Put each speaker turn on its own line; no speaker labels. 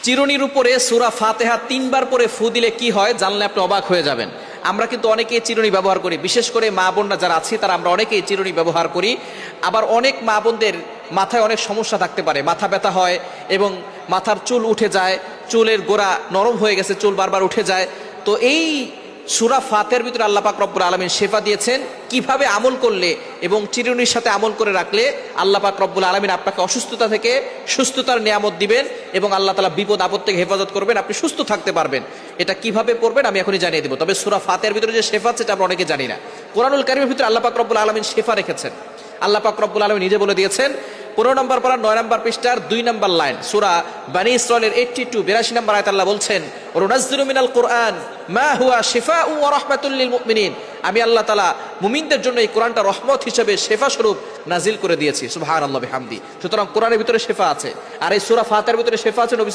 চিরুনির উপরে সূরা ফাতিহা 3 বার পরে ফু দিলে কি হয় জানলে আপনি অবাক হয়ে যাবেন। আমরা কিন্তু অনেকেই চিরুনি ব্যবহার করি, বিশেষ করে মা বোনরা যারা আছে তারা আমরা অনেকেই চিরুনি ব্যবহার করি। আবার অনেক মা বোনদের মাথায় অনেক সমস্যা থাকতে পারে, মাথা ব্যথা হয় এবং মাথার চুল উঠে যায়, চুলের গোড়া নরম হয়ে গেছে, চুল বারবার উঠে যায়। তো এই সূরা ফাতিহার ভিতরে আল্লাহ পাক রব্বুল আলামিন শেফা দিয়েছেন কিভাবে আমল করলে এবং চিরুনির সাথে আমল করে রাখলে আল্লাহ পাক রব্বুল আলামিন আপনাকে অসুস্থতা থেকে সুস্থতার নিয়ামত দিবেন এবং আল্লাহ তাআলা বিপদ আপদ থেকে হেফাজত করবেন, আপনি সুস্থ থাকতে পারবেন। এটা কিভাবে পড়বেন আমি এখনই জানিয়ে দেব। তবে সূরা ফাতিহার ভিতরে যে শেফা আছে এটা আমরা অনেকে জানি না। কোরআনুল কারীমের ভিতরে আল্লাহ পাক রব্বুল আলামিন শেফা রেখেছেন। আল্লাহ পাক রব্বুল আলামিন নিজে বলে দিয়েছেন 15 নম্বর পারা 9 নম্বর পৃষ্ঠার 2 নম্বর লাইন, সূরা বনী ইসরাঈলের 82 82 নম্বর আয়াত আল্লাহ বলছেন, ওয়ানুনাজ্জিলু মিনাল কুরআন মা হুয়া শিফাউ ওয়া রাহমাতুল লিল মুমিনিন। আমি আল্লাহ তাআলা মুমিনদের জন্য এই কোরআনটা রহমত হিসেবে শেফা স্বরূপ নাজিল করে দিয়েছি। সুবহানাল্লাহি বিহামদি। সুতরাং কোরআনের ভিতরে শেফা আছে, আর এই সূরা ফাতিহার ভিতরে শেফা আছে। নবী